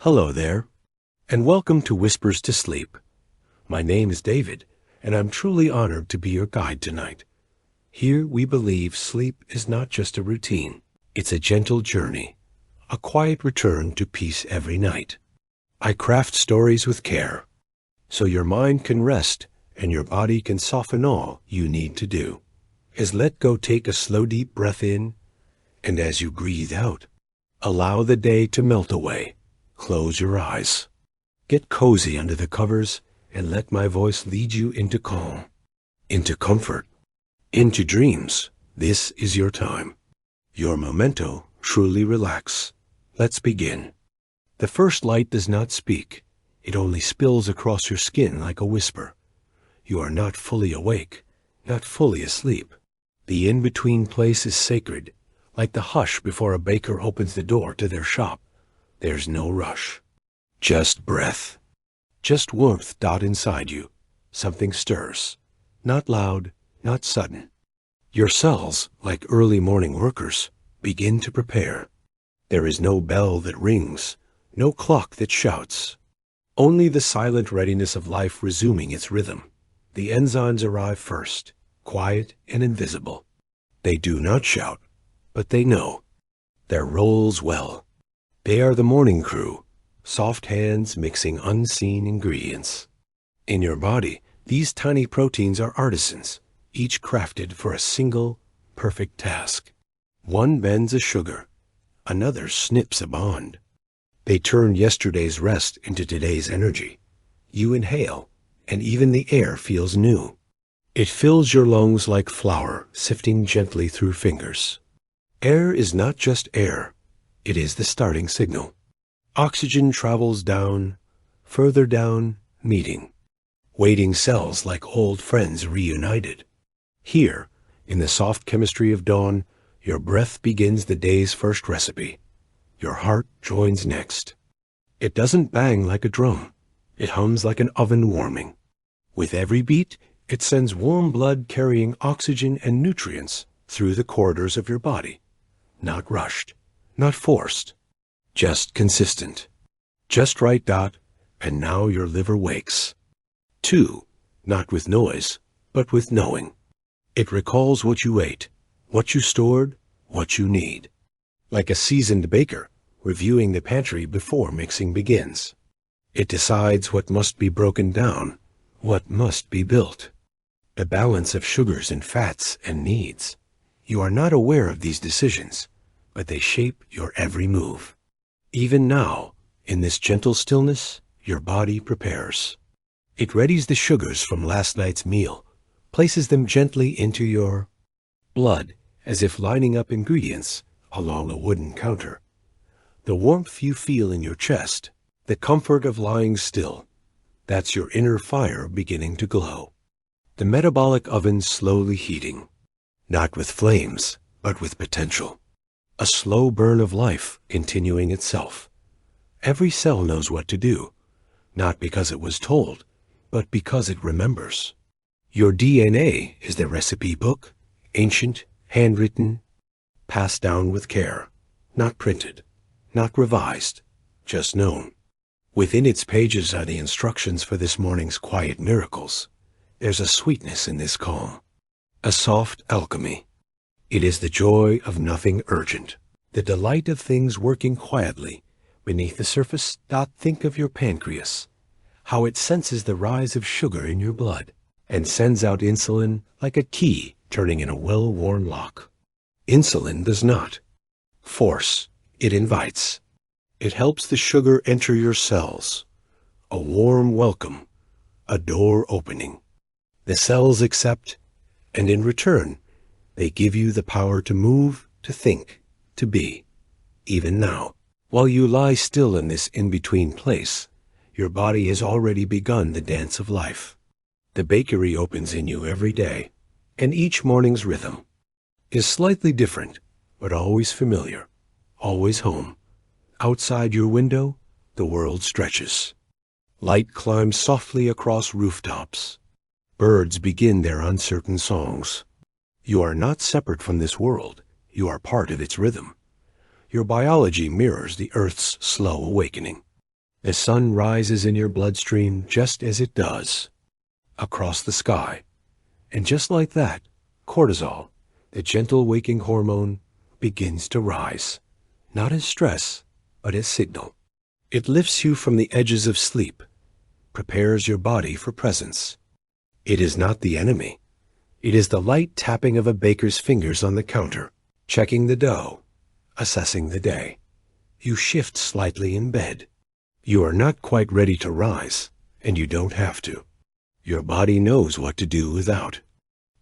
Hello there, and welcome to Whispers to Sleep. My name is David, and I'm truly honored to be your guide tonight. Here we believe sleep is not just a routine. It's a gentle journey, a quiet return to peace every night. I craft stories with care, so your mind can rest and your body can soften all you need to do. Let go, take a slow deep breath in, and as you breathe out, allow the day to melt away. Close your eyes. Get cozy under the covers and let my voice lead you into calm, into comfort, into dreams. This is your time. Your memento. Truly relax. Let's begin. The first light does not speak. It only spills across your skin like a whisper. You are not fully awake, not fully asleep. The in-between place is sacred, like the hush before a baker opens the door to their shop. There's no rush. Just breath. Just warmth inside you. Something stirs. Not loud, not sudden. Your cells, like early morning workers, begin to prepare. There is no bell that rings, no clock that shouts. Only the silent readiness of life resuming its rhythm. The enzymes arrive first, quiet and invisible. They do not shout, but they know. Their roles well. They are the morning crew, soft hands mixing unseen ingredients. In your body, these tiny proteins are artisans, each crafted for a single, perfect task. One bends a sugar, another snips a bond. They turn yesterday's rest into today's energy. You inhale, and even the air feels new. It fills your lungs like flour sifting gently through fingers. Air is not just air. It is the starting signal. Oxygen travels down, further down, meeting. Waiting cells like old friends reunited. Here, in the soft chemistry of dawn, your breath begins the day's first recipe. Your heart joins next. It doesn't bang like a drum. It hums like an oven warming. With every beat, it sends warm blood carrying oxygen and nutrients through the corridors of your body. Not rushed. Not forced, just consistent. Just right. And now your liver wakes. 2, not with noise, but with knowing. It recalls what you ate, what you stored, what you need. Like a seasoned baker, reviewing the pantry before mixing begins. It decides what must be broken down, what must be built. A balance of sugars and fats and needs. You are not aware of these decisions, but they shape your every move. Even now, in this gentle stillness, your body prepares. It readies the sugars from last night's meal, places them gently into your blood, as if lining up ingredients along a wooden counter. The warmth you feel in your chest, the comfort of lying still, that's your inner fire beginning to glow. The metabolic oven slowly heating, not with flames, but with potential. A slow burn of life continuing itself. Every cell knows what to do, not because it was told, but because it remembers. Your DNA is the recipe book, ancient, handwritten, passed down with care, not printed, not revised, just known. Within its pages are the instructions for this morning's quiet miracles. There's a sweetness in this calm, a soft alchemy. It is the joy of nothing urgent, the delight of things working quietly beneath the surface. Think of your pancreas, how it senses the rise of sugar in your blood and sends out insulin like a key turning in a well-worn lock. Insulin does not force, it invites. It helps the sugar enter your cells, a warm welcome, a door opening. The cells accept, and in return, they give you the power to move, to think, to be. Even now, while you lie still in this in-between place, your body has already begun the dance of life. The bakery opens in you every day, and each morning's rhythm is slightly different, but always familiar, always home. Outside your window, the world stretches. Light climbs softly across rooftops. Birds begin their uncertain songs. You are not separate from this world. You are part of its rhythm. Your biology mirrors the Earth's slow awakening. The sun rises in your bloodstream just as it does across the sky. And just like that, cortisol, the gentle waking hormone, begins to rise, not as stress, but as signal. It lifts you from the edges of sleep, prepares your body for presence. It is not the enemy. It is the light tapping of a baker's fingers on the counter, checking the dough, assessing the day. You shift slightly in bed. You are not quite ready to rise, and you don't have to. Your body knows what to do without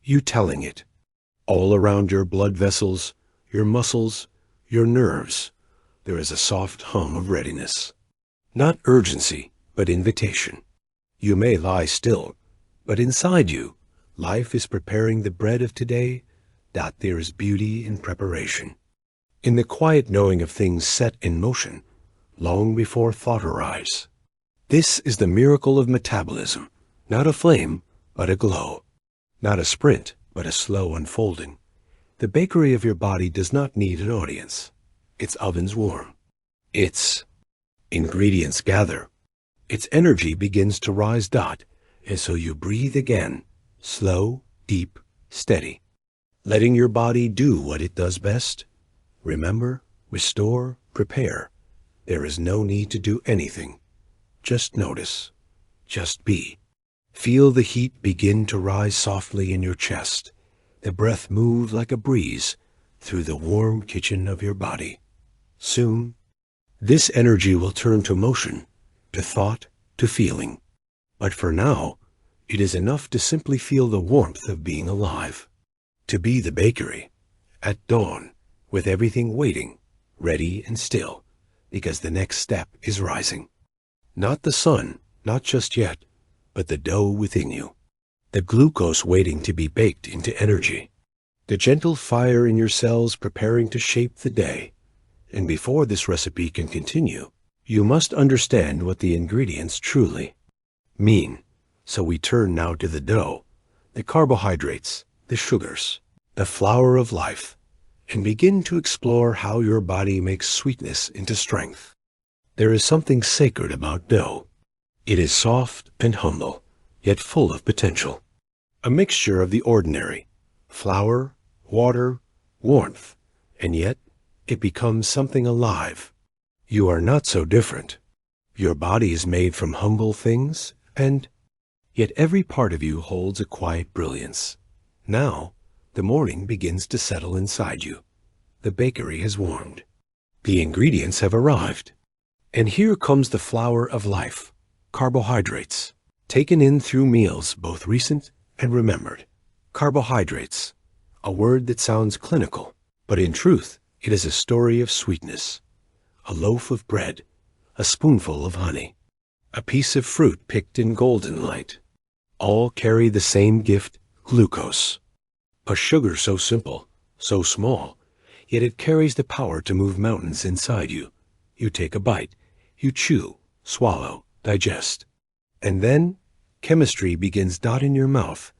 you telling it. All around your blood vessels, your muscles, your nerves, there is a soft hum of readiness. Not urgency, but invitation. You may lie still, but inside you, life is preparing the bread of today, that there is beauty in preparation. In the quiet knowing of things set in motion, long before thought arise. This is the miracle of metabolism, not a flame, but a glow. Not a sprint, but a slow unfolding. The bakery of your body does not need an audience. Its oven's warm. Its ingredients gather. Its energy begins to rise, and so you breathe again, slow, deep, steady, letting your body do what it does best. Remember, restore, prepare. There is no need to do anything. Just notice. Just be. Feel the heat begin to rise softly in your chest. The breath move like a breeze through the warm kitchen of your body. Soon, this energy will turn to motion, to thought, to feeling. But for now, it is enough to simply feel the warmth of being alive. To be the bakery, at dawn, with everything waiting, ready and still, because the next step is rising. Not the sun, not just yet, but the dough within you. The glucose waiting to be baked into energy. The gentle fire in your cells preparing to shape the day. And before this recipe can continue, you must understand what the ingredients truly mean. So we turn now to the dough, the carbohydrates, the sugars, the flour of life, and begin to explore how your body makes sweetness into strength. There is something sacred about dough. It is soft and humble, yet full of potential. A mixture of the ordinary, flour, water, warmth, and yet it becomes something alive. You are not so different. Your body is made from humble things, and yet every part of you holds a quiet brilliance. Now, the morning begins to settle inside you. The bakery has warmed. The ingredients have arrived. And here comes the flour of life. Carbohydrates, taken in through meals both recent and remembered. Carbohydrates, a word that sounds clinical, but in truth it is a story of sweetness. A loaf of bread, a spoonful of honey, a piece of fruit picked in golden light. All carry the same gift, glucose. A sugar so simple, so small, yet it carries the power to move mountains inside you. You take a bite, you chew, swallow, digest. And then chemistry begins in your mouth.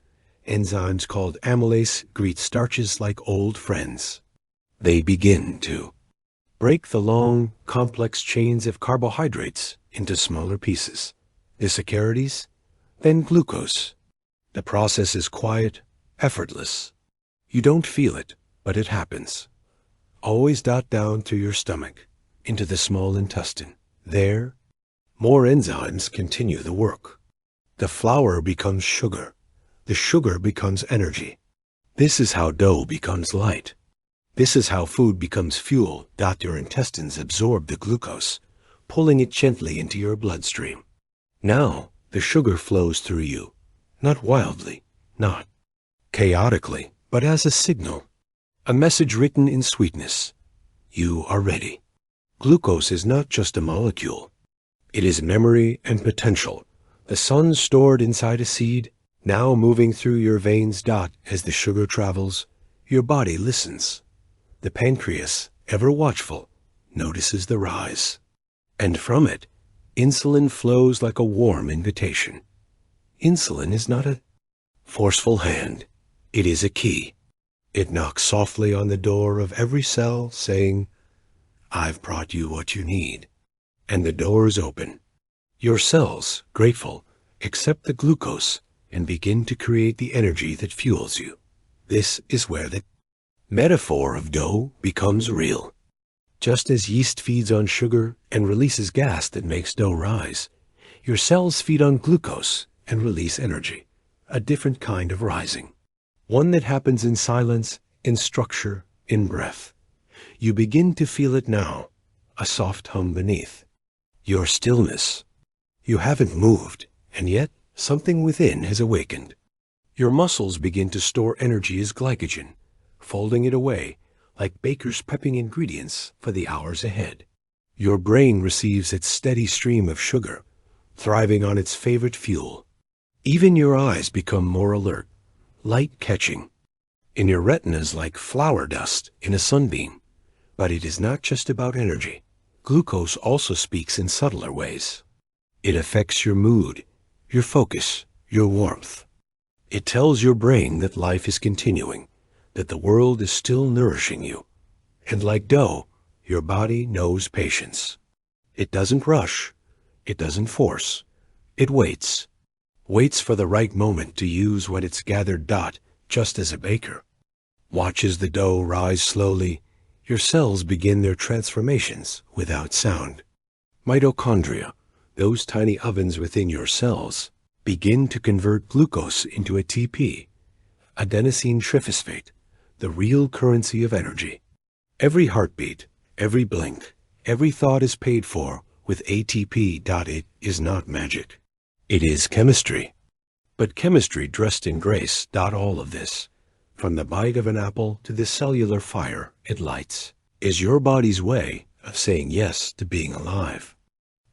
Enzymes called amylase greet starches like old friends. They begin to break the long, complex chains of carbohydrates into smaller pieces. The saccharides, then glucose. The process is quiet, effortless. You don't feel it, but it happens. Always down through your stomach, into the small intestine. There, more enzymes continue the work. The flour becomes sugar. The sugar becomes energy. This is how dough becomes light. This is how food becomes fuel. Your intestines absorb the glucose, pulling it gently into your bloodstream. Now, the sugar flows through you, not wildly, not chaotically, but as a signal, a message written in sweetness. You are ready. Glucose is not just a molecule. It is memory and potential. The sun stored inside a seed, now moving through your veins. As the sugar travels, your body listens. The pancreas, ever watchful, notices the rise. And from it, insulin flows like a warm invitation. Insulin is not a forceful hand. It is a key. It knocks softly on the door of every cell, saying, I've brought you what you need. And the door is open. Your cells, grateful, accept the glucose and begin to create the energy that fuels you. This is where the metaphor of dough becomes real. Just as yeast feeds on sugar and releases gas that makes dough rise, your cells feed on glucose and release energy, a different kind of rising. One that happens in silence, in structure, in breath. You begin to feel it now, a soft hum beneath. Your stillness. You haven't moved, and yet something within has awakened. Your muscles begin to store energy as glycogen, folding it away like bakers prepping ingredients for the hours ahead. Your brain receives its steady stream of sugar, thriving on its favorite fuel. Even your eyes become more alert, light catching. In your retinas like flour dust in a sunbeam. But it is not just about energy. Glucose also speaks in subtler ways. It affects your mood, your focus, your warmth. It tells your brain that life is continuing, that the world is still nourishing you. And like dough, your body knows patience. It doesn't rush. It doesn't force. It waits. Waits for the right moment to use what it's gathered. Just as a baker watches the dough rise slowly, your cells begin their transformations without sound. Mitochondria, those tiny ovens within your cells, begin to convert glucose into ATP, adenosine triphosphate, the real currency of energy. Every heartbeat, every blink, every thought is paid for with ATP. It is not magic. It is chemistry. But chemistry dressed in grace. All of this, from the bite of an apple to the cellular fire it lights, is your body's way of saying yes to being alive.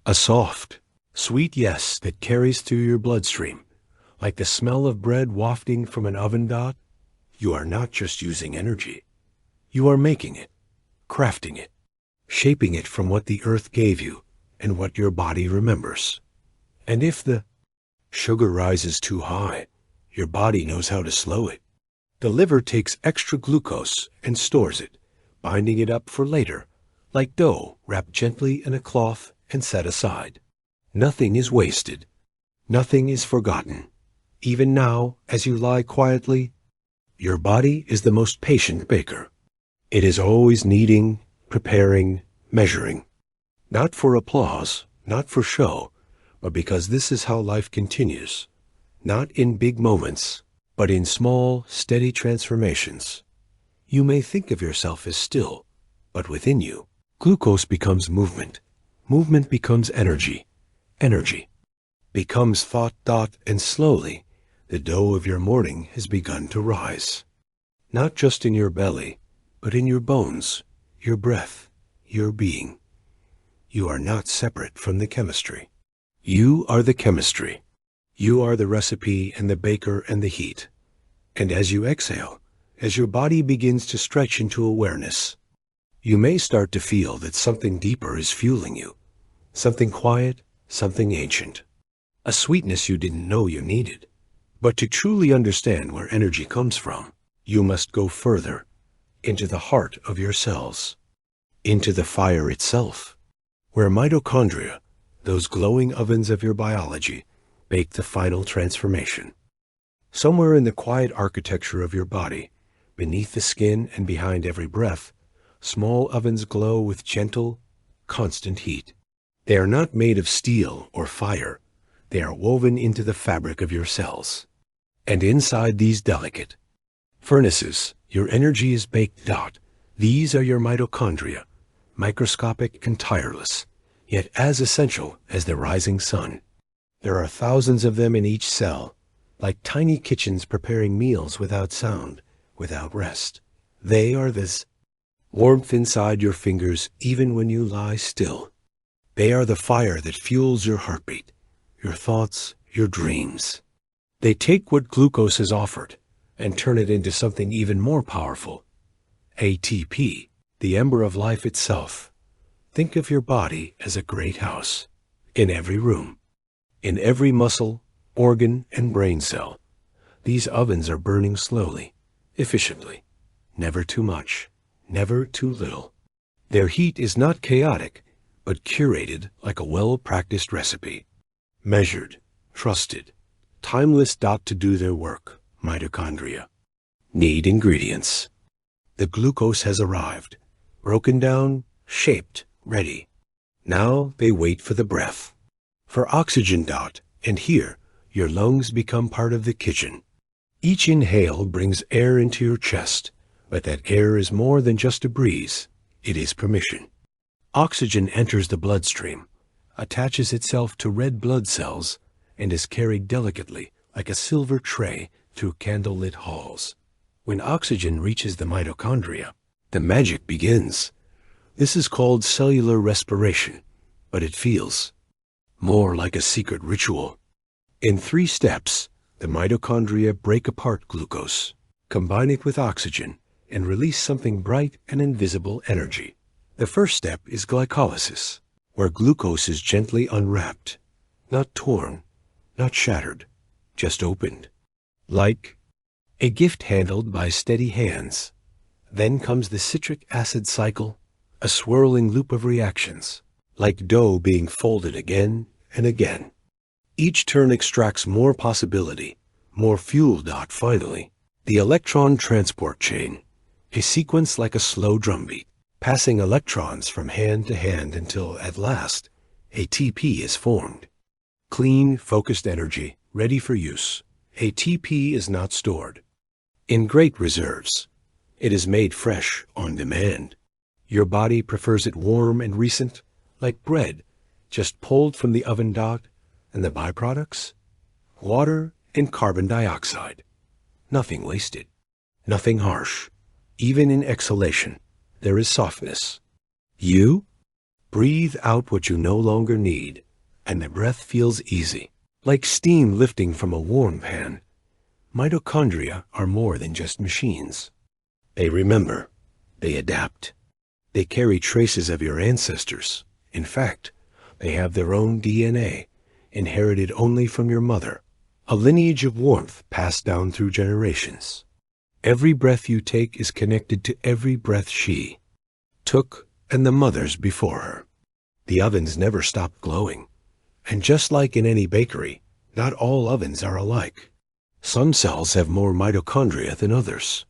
A soft, sweet yes that carries through your bloodstream, like the smell of bread wafting from an oven. You are not just using energy. You are making it, crafting it, shaping it from what the earth gave you and what your body remembers. And if the sugar rises too high, your body knows how to slow it. The liver takes extra glucose and stores it, binding it up for later, like dough wrapped gently in a cloth and set aside. Nothing is wasted. Nothing is forgotten. Even now, as you lie quietly, your body is the most patient baker. It is always kneading, preparing, measuring. Not for applause, not for show, but because this is how life continues. Not in big moments, but in small, steady transformations. You may think of yourself as still, but within you, glucose becomes movement. Movement becomes energy. Energy becomes thought. And slowly, the dough of your morning has begun to rise. Not just in your belly, but in your bones, your breath, your being. You are not separate from the chemistry. You are the chemistry. You are the recipe and the baker and the heat. And as you exhale, as your body begins to stretch into awareness, you may start to feel that something deeper is fueling you. Something quiet, something ancient. A sweetness you didn't know you needed. But to truly understand where energy comes from, you must go further, into the heart of your cells, into the fire itself, where mitochondria, those glowing ovens of your biology, bake the final transformation. Somewhere in the quiet architecture of your body, beneath the skin and behind every breath, small ovens glow with gentle, constant heat. They are not made of steel or fire. They are woven into the fabric of your cells. And inside these delicate furnaces, your energy is baked. These are your mitochondria, microscopic and tireless, yet as essential as the rising sun. There are thousands of them in each cell, like tiny kitchens preparing meals without sound, without rest. They are this warmth inside your fingers even when you lie still. They are the fire that fuels your heartbeat, your thoughts, your dreams. They take what glucose has offered and turn it into something even more powerful. ATP, the ember of life itself. Think of your body as a great house. In every room, in every muscle, organ, and brain cell, these ovens are burning slowly, efficiently. Never too much, never too little. Their heat is not chaotic, but curated like a well-practiced recipe. Measured, trusted, timeless. To do their work, mitochondria. Need ingredients. The glucose has arrived, broken down, shaped, ready. Now they wait for the breath, for oxygen. And here, your lungs become part of the kitchen. Each inhale brings air into your chest, but that air is more than just a breeze. It is permission. Oxygen enters the bloodstream, attaches itself to red blood cells, and is carried delicately like a silver tray through candlelit halls. When oxygen reaches the mitochondria, the magic begins. This is called cellular respiration, but it feels more like a secret ritual. In 3 steps, the mitochondria break apart glucose, combine it with oxygen, and release something bright and invisible energy. The first step is glycolysis, where glucose is gently unwrapped, not torn, not shattered, just opened, like a gift handled by steady hands. Then comes the citric acid cycle, a swirling loop of reactions, like dough being folded again and again. Each turn extracts more possibility, more fuel. Finally, the electron transport chain, a sequence like a slow drumbeat, passing electrons from hand to hand until, at last, ATP is formed. Clean, focused energy, ready for use. ATP is not stored in great reserves. It is made fresh on demand. Your body prefers it warm and recent, like bread, just pulled from the oven. And the byproducts? Water and carbon dioxide. Nothing wasted, nothing harsh. Even in exhalation, there is softness. You breathe out what you no longer need, and the breath feels easy, like steam lifting from a warm pan. Mitochondria are more than just machines. They remember, they adapt. They carry traces of your ancestors. In fact, they have their own DNA, inherited only from your mother, a lineage of warmth passed down through generations. Every breath you take is connected to every breath she took and the mothers before her. The ovens never stop glowing. And just like in any bakery, not all ovens are alike. Some cells have more mitochondria than others.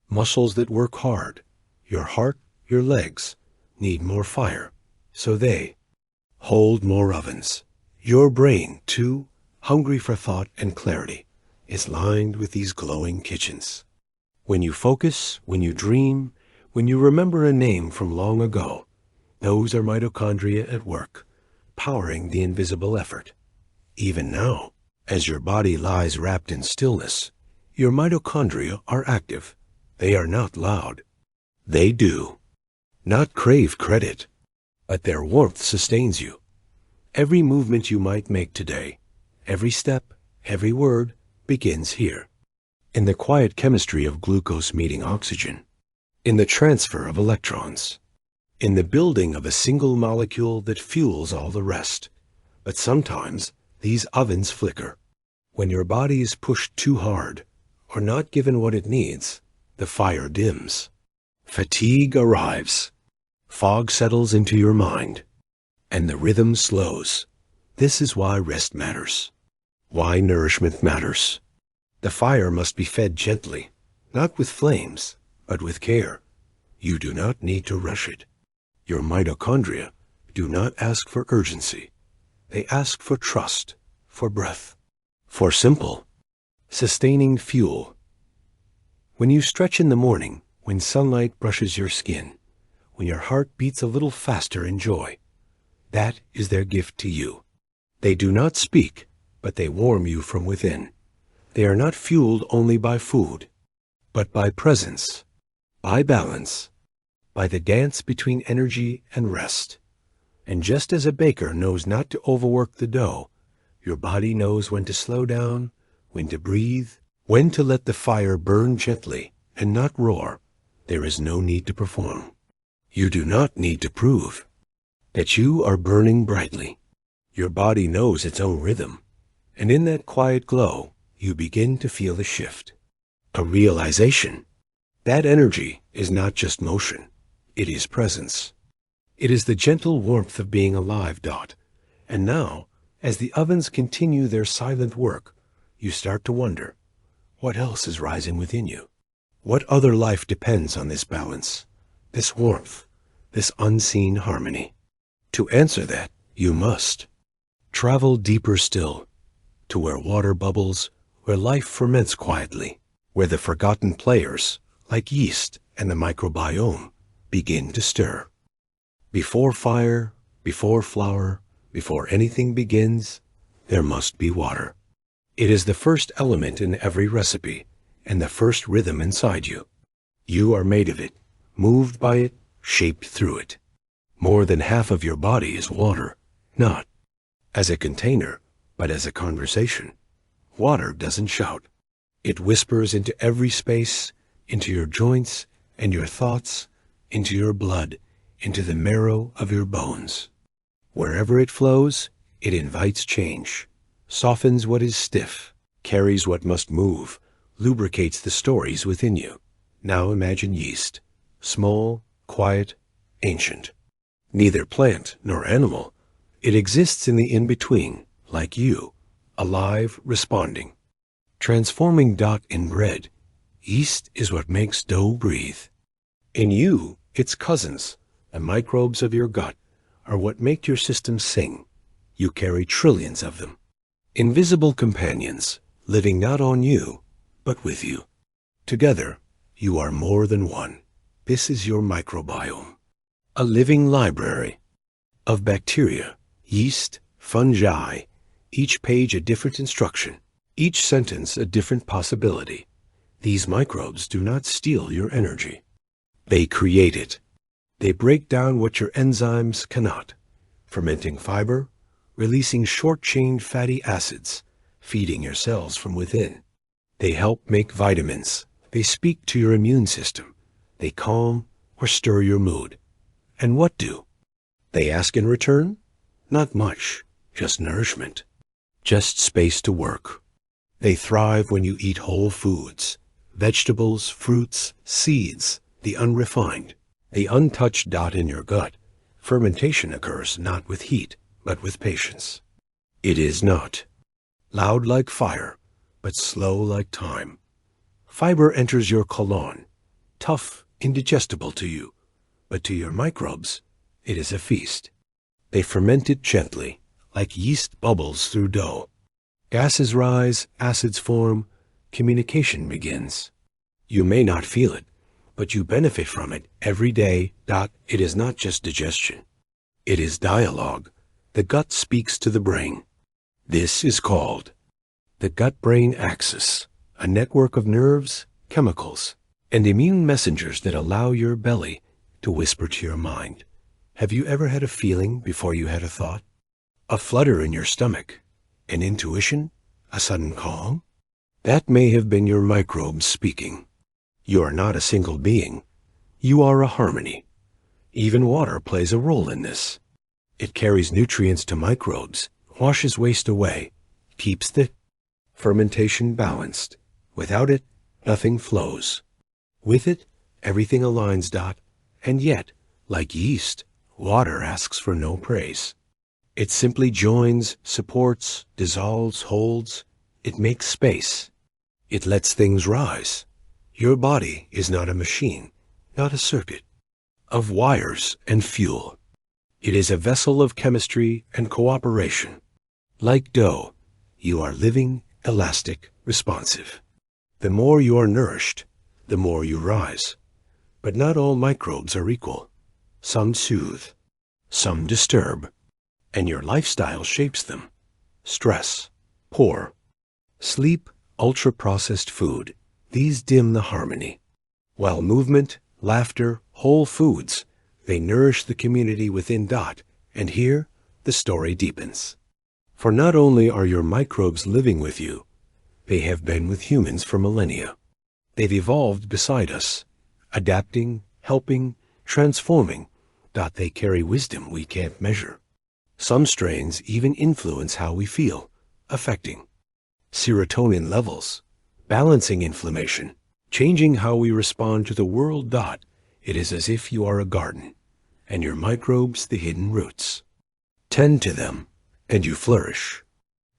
Muscles that work hard, your heart, your legs, need more fire, so they hold more ovens. Your brain, too, hungry for thought and clarity, is lined with these glowing kitchens. When you focus, when you dream, when you remember a name from long ago, those are mitochondria at work, powering the invisible effort. Even now, as your body lies wrapped in stillness, your mitochondria are active. They are not loud. They do not crave credit, but their warmth sustains you. Every movement you might make today, every step, every word, begins here. In the quiet chemistry of glucose meeting oxygen, in the transfer of electrons, in the building of a single molecule that fuels all the rest. But sometimes these ovens flicker. When your body is pushed too hard, or not given what it needs, the fire dims. Fatigue arrives. Fog settles into your mind, and the rhythm slows. This is why rest matters, why nourishment matters. The fire must be fed gently, not with flames, but with care. You do not need to rush it. Your mitochondria do not ask for urgency. They ask for trust, for breath, for simple, sustaining fuel. When you stretch in the morning, when sunlight brushes your skin, when your heart beats a little faster in joy, that is their gift to you. They do not speak, but they warm you from within. They are not fueled only by food, but by presence, by balance, by the dance between energy and rest. And just as a baker knows not to overwork the dough, your body knows when to slow down, when to breathe, when to let the fire burn gently and not roar. There is no need to perform. You do not need to prove that you are burning brightly. Your body knows its own rhythm, and in that quiet glow, you begin to feel a shift, a realization. That energy is not just motion, it is presence. It is the gentle warmth of being alive. And now, As the ovens continue their silent work, you start to wonder, what else is rising within you? What other life depends on this balance, this warmth, this unseen harmony? To answer that, you must travel deeper still, to where water bubbles, where life ferments quietly, where the forgotten players, like yeast and the microbiome, begin to stir. Before fire, before flour, before anything begins, there must be water. It is the first element in every recipe, and the first rhythm inside you. You are made of it, moved by it, shaped through it. More than half of your body is water, not as a container, but as a conversation. Water doesn't shout. It whispers into every space, into your joints and your thoughts, into your blood, into the marrow of your bones. Wherever it flows, it invites change, softens what is stiff, carries what must move, lubricates the stories within you. Now imagine yeast, small, quiet, ancient. Neither plant nor animal. It exists in the in-between, like you, alive, responding. Transforming dot in bread, yeast is what makes dough breathe. In you, its cousins, the microbes of your gut, are what make your system sing. You carry trillions of them. Invisible companions, living not on you, but with you. Together, you are more than one. This is your microbiome. A living library of bacteria, yeast, fungi, each page a different instruction, each sentence a different possibility. These microbes do not steal your energy. They create it. They break down what your enzymes cannot, fermenting fiber, releasing short-chain fatty acids, feeding your cells from within. They help make vitamins. They speak to your immune system. They calm or stir your mood. And what do they ask in return? Not much, just nourishment, just space to work. They thrive when you eat whole foods, vegetables, fruits, seeds, the unrefined. The untouched dot in your gut. Fermentation occurs not with heat, but with patience. It is not loud like fire, but slow like time. Fiber enters your colon, tough, indigestible to you, but to your microbes, it is a feast. They ferment it gently, like yeast bubbles through dough. Gases rise, acids form, communication begins. You may not feel it, but you benefit from it every day. It is not just digestion. It is dialogue. The gut speaks to the brain. This is called the gut-brain axis, a network of nerves, chemicals, and immune messengers that allow your belly to whisper to your mind. Have you ever had a feeling before you had a thought? A flutter in your stomach, an intuition, a sudden calm? That may have been your microbes speaking. You are not a single being. You are a harmony. Even water plays a role in this. It carries nutrients to microbes, washes waste away, keeps the fermentation balanced. Without it, nothing flows. With it, everything aligns. And yet, like yeast, water asks for no praise. It simply joins, supports, dissolves, holds. It makes space. It lets things rise. Your body is not a machine, not a circuit, of wires and fuel. It is a vessel of chemistry and cooperation. Like dough, you are living, elastic, responsive. The more you are nourished, the more you rise. But not all microbes are equal. Some soothe, some disturb, and your lifestyle shapes them. Stress, poor, sleep, ultra-processed food. These dim the harmony. While movement, laughter, whole foods, they nourish the community within. And here, the story deepens. For not only are your microbes living with you, they have been with humans for millennia. They've evolved beside us, adapting, helping, transforming. They carry wisdom we can't measure. Some strains even influence how we feel, affecting serotonin levels, balancing inflammation, changing how we respond to the world. It is as if you are a garden, and your microbes the hidden roots. Tend to them, and you flourish.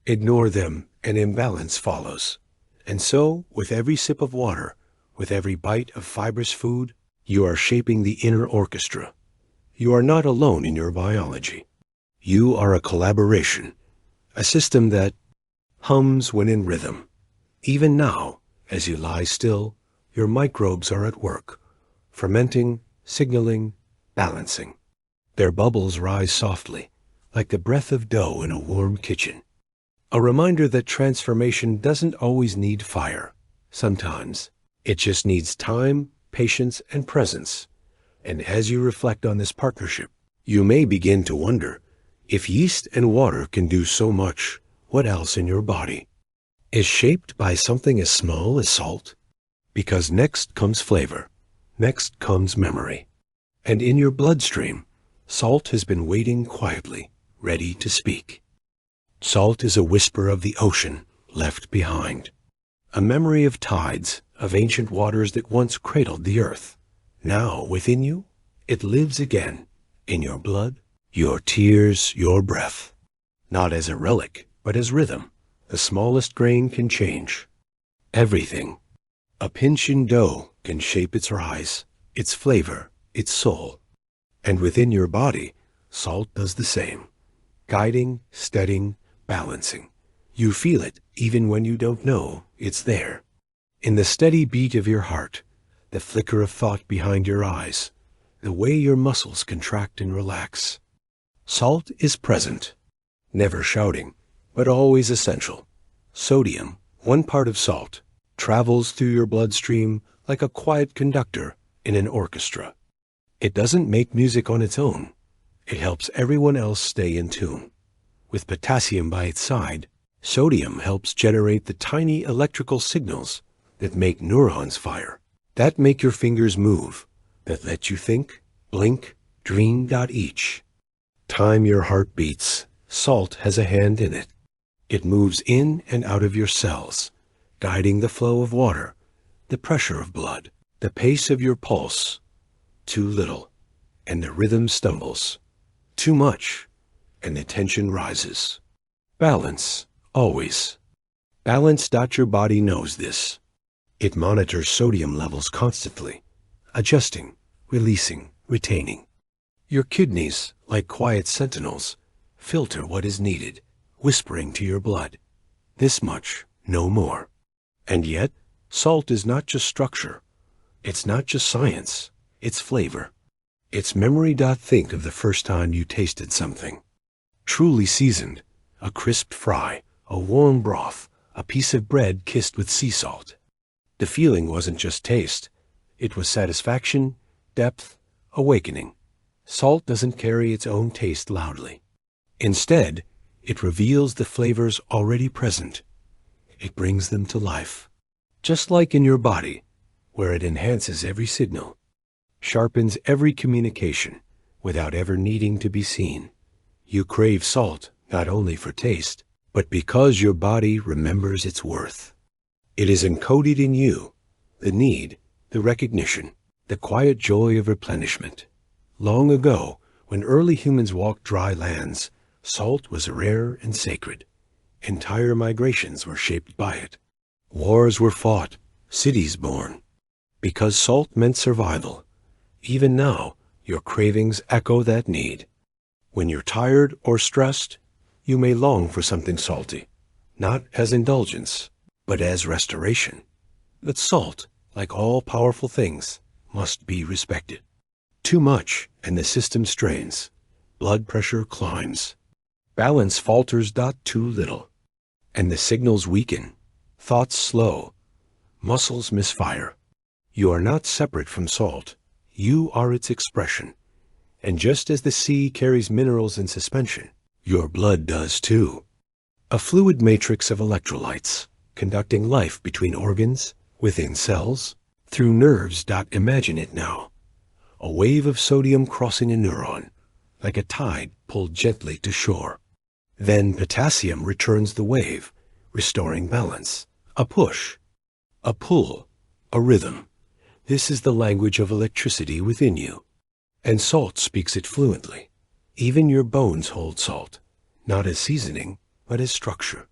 Ignore them, and imbalance follows. And so, with every sip of water, with every bite of fibrous food, you are shaping the inner orchestra. You are not alone in your biology. You are a collaboration, a system that hums when in rhythm. Even now, as you lie still, your microbes are at work, fermenting, signaling, balancing. Their bubbles rise softly, like the breath of dough in a warm kitchen. A reminder that transformation doesn't always need fire. Sometimes it just needs time, patience, and presence. And as you reflect on this partnership, you may begin to wonder, if yeast and water can do so much, what else in your body is shaped by something as small as salt? Because next comes flavor, next comes memory. And in your bloodstream, salt has been waiting quietly, ready to speak. Salt is a whisper of the ocean left behind, a memory of tides, of ancient waters that once cradled the earth. Now, within you, it lives again, in your blood, your tears, your breath. Not as a relic, but as rhythm. The smallest grain can change everything. A pinch in dough can shape its rise, its flavor, its soul. And within your body, salt does the same, guiding, steadying, balancing. You feel it even when you don't know it's there. In the steady beat of your heart, the flicker of thought behind your eyes, the way your muscles contract and relax. Salt is present, never shouting, but always essential. Sodium, one part of salt, travels through your bloodstream like a quiet conductor in an orchestra. It doesn't make music on its own. It helps everyone else stay in tune. With potassium by its side, sodium helps generate the tiny electrical signals that make neurons fire, that make your fingers move, that let you think, blink, dream. Each time your heart beats, salt has a hand in it. It moves in and out of your cells, guiding the flow of water, the pressure of blood, the pace of your pulse. Too little, and the rhythm stumbles. Too much, and the tension rises. Balance, always. Balance. Your body knows this. It monitors sodium levels constantly, adjusting, releasing, retaining. Your kidneys, like quiet sentinels, filter what is needed, whispering to your blood, this much, no more. And yet, salt is not just structure. It's not just science. It's flavor. It's memory. Think of the first time you tasted something truly seasoned, a crisp fry, a warm broth, a piece of bread kissed with sea salt. The feeling wasn't just taste. It was satisfaction, depth, awakening. Salt doesn't carry its own taste loudly. Instead, it reveals the flavors already present. It brings them to life. Just like in your body, where it enhances every signal, sharpens every communication without ever needing to be seen. You crave salt not only for taste, but because your body remembers its worth. It is encoded in you, the need, the recognition, the quiet joy of replenishment. Long ago, when early humans walked dry lands, salt was rare and sacred. Entire migrations were shaped by it. Wars were fought, cities born, because salt meant survival. Even now, your cravings echo that need. When you're tired or stressed, you may long for something salty, not as indulgence, but as restoration. But salt, like all powerful things, must be respected. Too much, and the system strains. Blood pressure climbs. Balance falters. Too little, and the signals weaken. Thoughts slow. Muscles misfire. You are not separate from salt. You are its expression. And just as the sea carries minerals in suspension, your blood does too. A fluid matrix of electrolytes, conducting life between organs, within cells, through nerves. Imagine it now. A wave of sodium crossing a neuron, like a tide pulled gently to shore. Then potassium returns the wave, restoring balance. A push, a pull, a rhythm. This is the language of electricity within you. And salt speaks it fluently. Even your bones hold salt, not as seasoning, but as structure.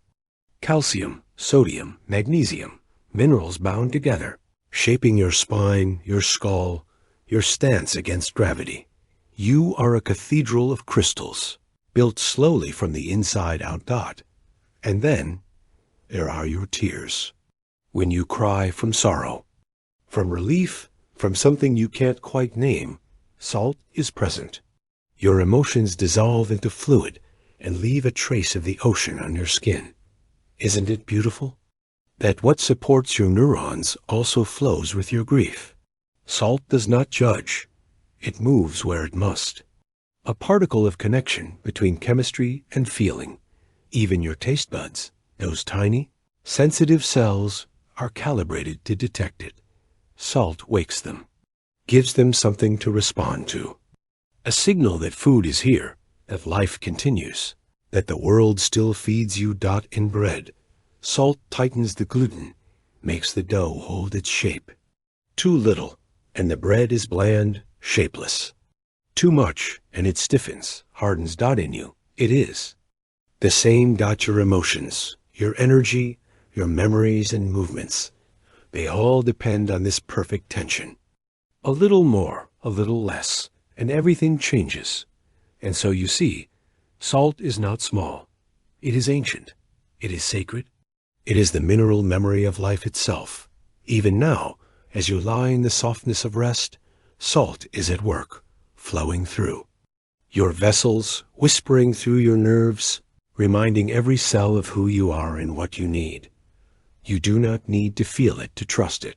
Calcium, sodium, magnesium, minerals bound together, shaping your spine, your skull, your stance against gravity. You are a cathedral of crystals, built slowly from the inside out. And then, there are your tears. When you cry from sorrow, from relief, from something you can't quite name, salt is present. Your emotions dissolve into fluid and leave a trace of the ocean on your skin. Isn't it beautiful? That what supports your neurons also flows with your grief. Salt does not judge. It moves where it must. A particle of connection between chemistry and feeling. Even your taste buds, those tiny, sensitive cells, are calibrated to detect it. Salt wakes them, gives them something to respond to. A signal that food is here, that life continues, that the world still feeds you in bread. Salt tightens the gluten, makes the dough hold its shape. Too little, and the bread is bland, shapeless. Too much, and it stiffens, hardens in you. It is. The same your emotions, your energy, your memories and movements. They all depend on this perfect tension. A little more, a little less, and everything changes. And so you see, salt is not small. It is ancient. It is sacred. It is the mineral memory of life itself. Even now, as you lie in the softness of rest, salt is at work, flowing through your vessels, whispering through your nerves, reminding every cell of who you are and what you need. You do not need to feel it to trust it.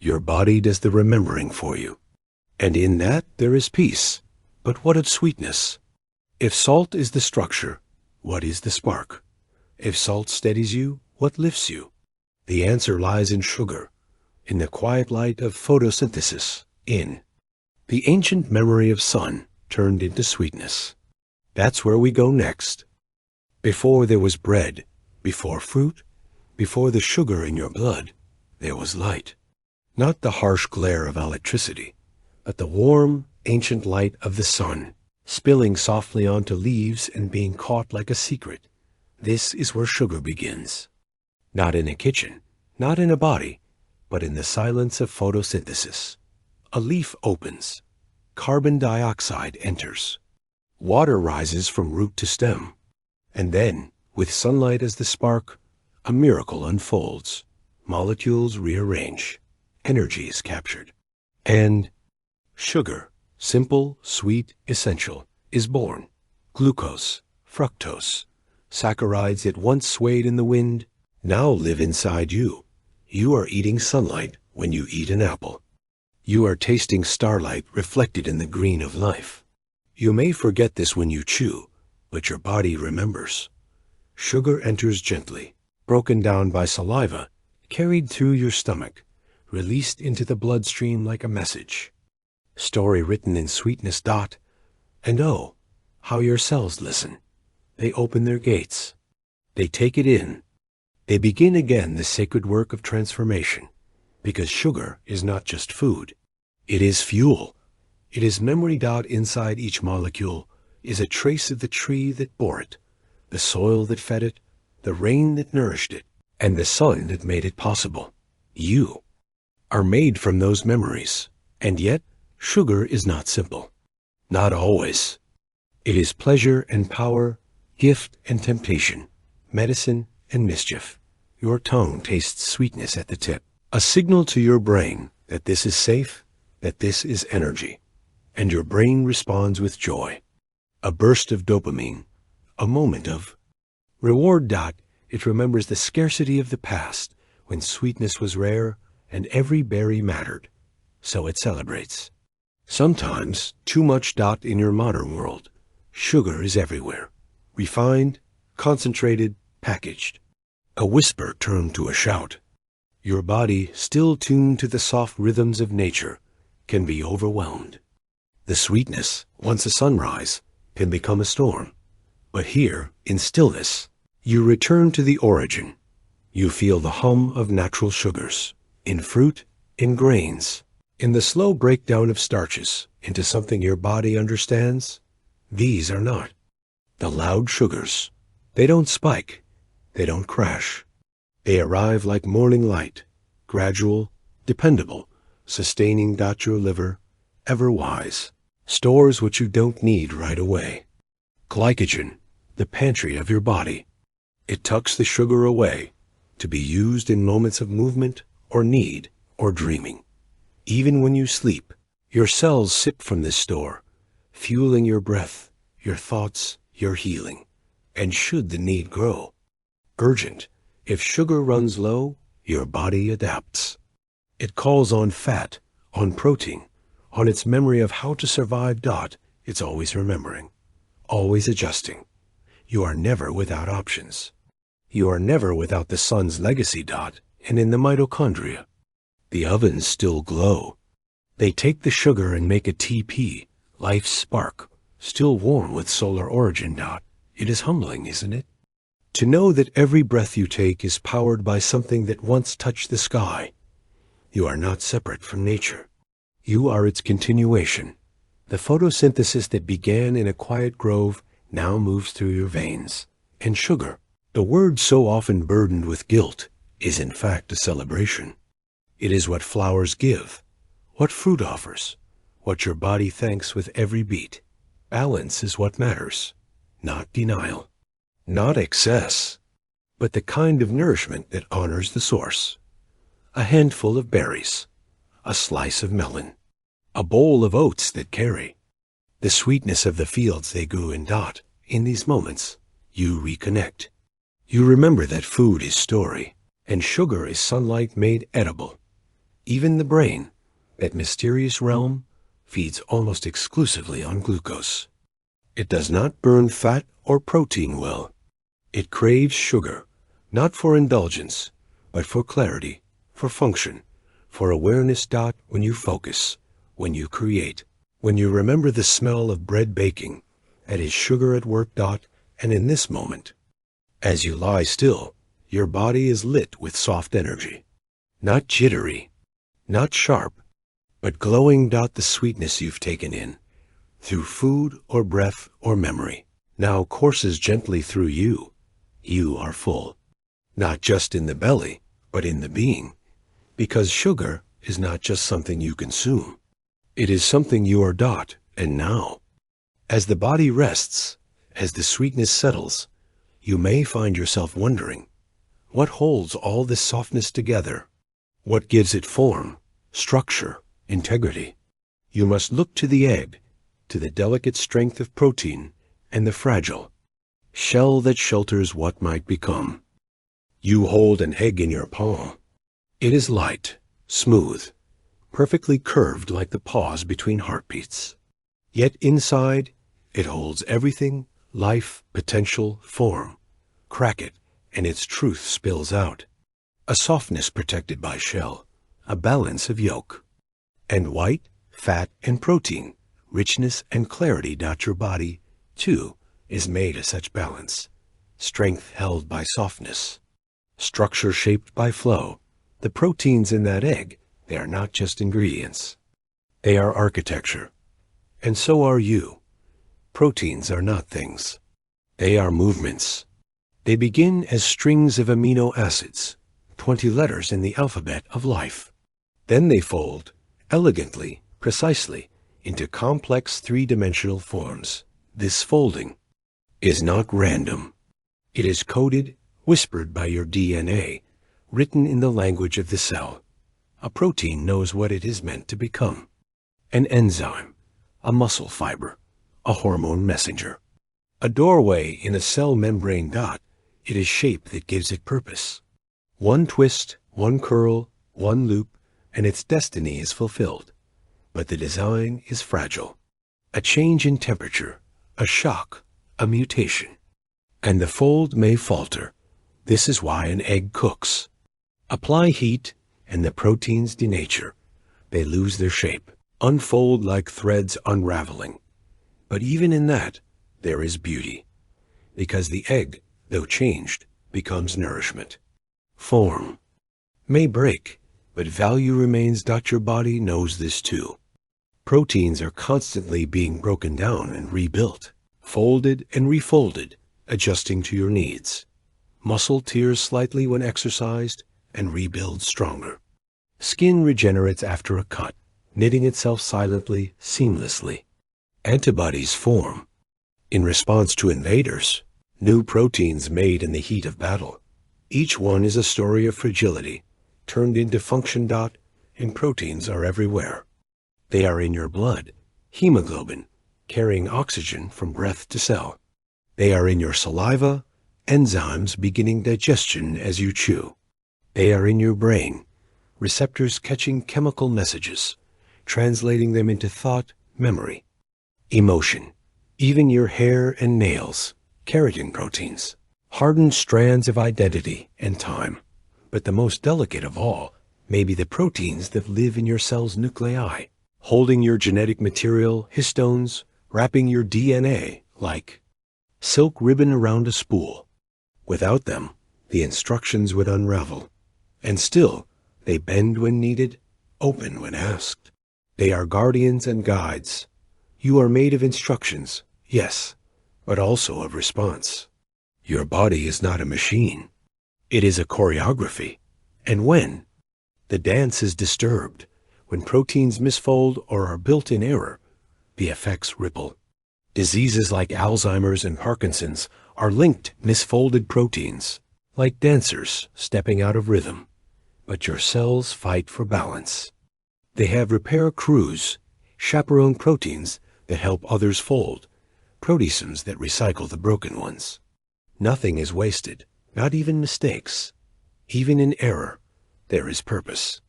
Your body does the remembering for you. And in that there is peace. But what of sweetness? If salt is the structure, what is the spark? If salt steadies you, what lifts you? The answer lies in sugar, in the quiet light of photosynthesis, in the ancient memory of sun turned into sweetness. That's where we go next. Before there was bread, before fruit, before the sugar in your blood, there was light. Not the harsh glare of electricity, but the warm, ancient light of the sun, spilling softly onto leaves and being caught like a secret. This is where sugar begins. Not in a kitchen, not in a body, but in the silence of photosynthesis. A leaf opens. Carbon dioxide enters. Water rises from root to stem. And then, with sunlight as the spark, a miracle unfolds. Molecules rearrange. Energy is captured. And sugar, simple, sweet, essential, is born. Glucose, fructose, saccharides that once swayed in the wind, now live inside you. You are eating sunlight when you eat an apple. You are tasting starlight reflected in the green of life. You may forget this when you chew, but your body remembers. Sugar enters gently, broken down by saliva, carried through your stomach, released into the bloodstream like a message. Story written in sweetness. And oh, how your cells listen. They open their gates. They take it in. They begin again the sacred work of transformation, because sugar is not just food. It is fuel. It is memory. Inside each molecule is a trace of the tree that bore it, the soil that fed it, the rain that nourished it, and the sun that made it possible. You are made from those memories, and yet sugar is not simple. Not always. It is pleasure and power, gift and temptation, medicine and mischief. Your tongue tastes sweetness at the tip, a signal to your brain that this is safe, that this is energy, and your brain responds with joy. A burst of dopamine, a moment of reward. It remembers the scarcity of the past, when sweetness was rare and every berry mattered. So it celebrates. Sometimes too much. In your modern world, sugar is everywhere. Refined, concentrated, packaged. A whisper turned to a shout. Your body, still tuned to the soft rhythms of nature, can be overwhelmed. The sweetness, once a sunrise, can become a storm. But here, in stillness, you return to the origin. You feel the hum of natural sugars, in fruit, in grains, in the slow breakdown of starches into something your body understands. These are not The loud sugars. They don't spike. They don't crash. They arrive like morning light, gradual, dependable, sustaining. Your liver, ever wise, stores what you don't need right away. Glycogen, the pantry of your body. It tucks the sugar away to be used in moments of movement or need or dreaming. Even when you sleep, your cells sip from this store, fueling your breath, your thoughts, your healing. And should the need grow, urgent, if sugar runs low, your body adapts. It calls on fat, on protein, on its memory of how to survive. It's always remembering, always adjusting. You are never without options. You are never without the sun's legacy. And in the mitochondria, the ovens still glow. They take the sugar and make a TP, life's spark, still warm with solar origin. It is humbling, isn't it? To know that every breath you take is powered by something that once touched the sky. You are not separate from nature. You are its continuation. The photosynthesis that began in a quiet grove now moves through your veins. And sugar, the word so often burdened with guilt, is in fact a celebration. It is what flowers give, what fruit offers, what your body thanks with every beat. Balance is what matters, not denial, not excess, but the kind of nourishment that honors the source. A handful of berries, a slice of melon, a bowl of oats that carry the sweetness of the fields they grew in. In these moments, you reconnect. You remember that food is story, and sugar is sunlight made edible. Even the brain, that mysterious realm, feeds almost exclusively on glucose. It does not burn fat or protein well. It craves sugar, not for indulgence, but for clarity, for function, for awareness. When you focus, when you create, when you remember the smell of bread baking, that is sugar at work. And in this moment, as you lie still, your body is lit with soft energy. Not jittery, not sharp, but glowing. The sweetness you've taken in, through food or breath or memory, now courses gently through you. You are full, not just in the belly, but in the being. Because sugar is not just something you consume. It is something you are. And now, as the body rests, as the sweetness settles, you may find yourself wondering, what holds all this softness together? What gives it form, structure, integrity? You must look to the egg, to the delicate strength of protein, and the fragile shell that shelters what might become. You hold an egg in your palm. It is light, smooth, perfectly curved like the pause between heartbeats. Yet inside, it holds everything, life, potential, form. Crack it, and its truth spills out. A softness protected by shell, a balance of yolk. And white, fat, and protein, richness and clarity. Your body, too, is made of such balance. Strength held by softness. Structure shaped by flow. The proteins in that egg, they are not just ingredients. They are architecture. And so are you. Proteins are not things. They are movements. They begin as strings of amino acids, 20 letters in the alphabet of life. Then they fold, elegantly, precisely, into complex three-dimensional forms. This folding is not random. It is coded, whispered by your DNA, written in the language of the cell. A protein knows what it is meant to become. An enzyme, a muscle fiber, a hormone messenger. A doorway in a cell membrane. It is shape that gives it purpose. One twist, one curl, one loop, and its destiny is fulfilled. But the design is fragile. A change in temperature, a shock, a mutation. And the fold may falter. This is why an egg cooks. Apply heat, and the proteins denature. They lose their shape, unfold like threads unraveling. But even in that, there is beauty. Because the egg, though changed, becomes nourishment. Form may break, but value remains. Your body knows this too. Proteins are constantly being broken down and rebuilt. folded and refolded, adjusting to your needs. Muscle tears slightly when exercised and rebuilds stronger. Skin regenerates after a cut, knitting itself silently, seamlessly. Antibodies form in response to invaders, new proteins made in the heat of battle. Each one is a story of fragility, turned into function. And proteins are everywhere. They are in your blood, hemoglobin, carrying oxygen from breath to cell. They are in your saliva, enzymes beginning digestion as you chew. They are in your brain, receptors catching chemical messages, translating them into thought, memory, emotion. Even your hair and nails, keratin proteins, hardened strands of identity and time. But the most delicate of all may be the proteins that live in your cell's nuclei, holding your genetic material, histones, wrapping your DNA like silk ribbon around a spool. Without them, the instructions would unravel. And still, they bend when needed, open when asked. They are guardians and guides. You are made of instructions, yes, but also of response. Your body is not a machine. It is a choreography. And when the dance is disturbed, when proteins misfold or are built in error, the effects ripple. Diseases like Alzheimer's and Parkinson's are linked misfolded proteins, like dancers stepping out of rhythm. But your cells fight for balance. They have repair crews, chaperone proteins that help others fold, proteasomes that recycle the broken ones. Nothing is wasted, not even mistakes. Even in error, there is purpose.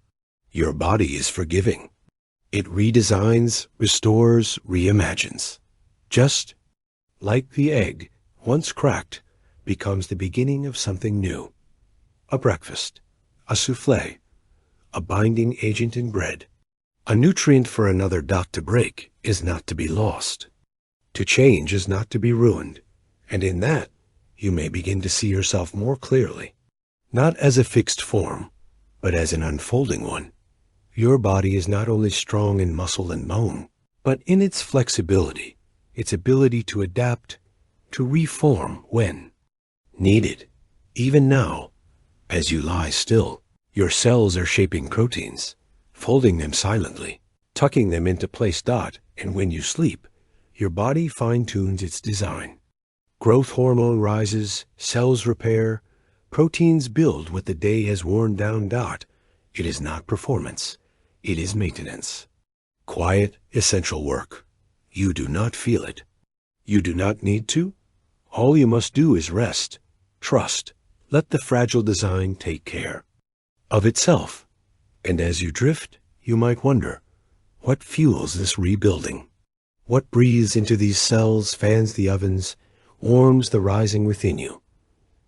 Your body is forgiving. It redesigns, restores, reimagines. Just like the egg, once cracked, becomes the beginning of something new. A breakfast, a soufflé, a binding agent in bread. A nutrient for another dot to break is not to be lost. To change is not to be ruined, and in that, you may begin to see yourself more clearly, not as a fixed form, but as an unfolding one. Your body is not only strong in muscle and bone, but in its flexibility, its ability to adapt, to reform when needed. Even now, as you lie still, your cells are shaping proteins, folding them silently, tucking them into place. And when you sleep, your body fine-tunes its design. Growth hormone rises, cells repair, proteins build what the day has worn down. It is not performance. It is maintenance. Quiet, essential work. You do not feel it. You do not need to. All you must do is rest, trust, let the fragile design take care of itself. And as you drift, you might wonder, what fuels this rebuilding? What breathes into these cells, fans the ovens, warms the rising within you?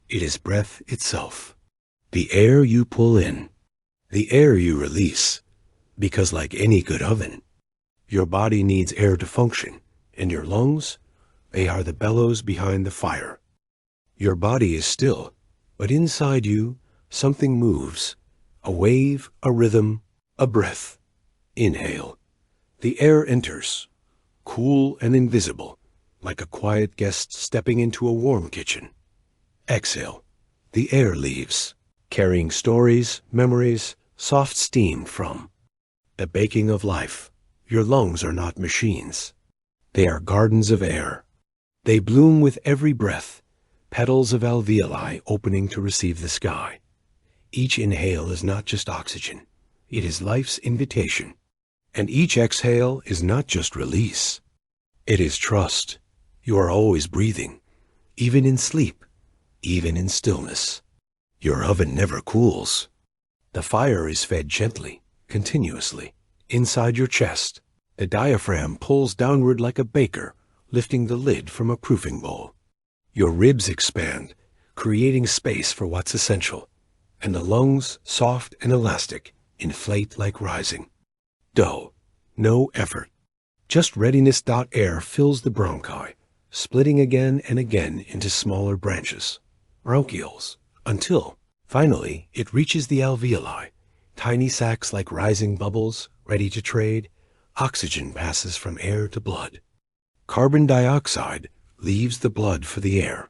It is breath itself. The air you pull in, the air you release. Because like any good oven, your body needs air to function, and your lungs, they are the bellows behind the fire. Your body is still, but inside you, something moves. A wave, a rhythm, a breath. Inhale. The air enters, cool and invisible, like a quiet guest stepping into a warm kitchen. Exhale. The air leaves, carrying stories, memories, soft steam from the baking of life. Your lungs are not machines. They are gardens of air. They bloom with every breath, petals of alveoli opening to receive the sky. Each inhale is not just oxygen. It is life's invitation. And each exhale is not just release. It is trust. You are always breathing, even in sleep, even in stillness. Your oven never cools. The fire is fed gently, continuously, inside your chest. The diaphragm pulls downward like a baker, lifting the lid from a proofing bowl. Your ribs expand, creating space for what's essential, and the lungs, soft and elastic, inflate like rising. Dull, no effort, just readiness. Air fills the bronchi, splitting again and again into smaller branches, bronchioles, until, finally, it reaches the alveoli, tiny sacs like rising bubbles, ready to trade. Oxygen passes from air to blood. Carbon dioxide leaves the blood for the air.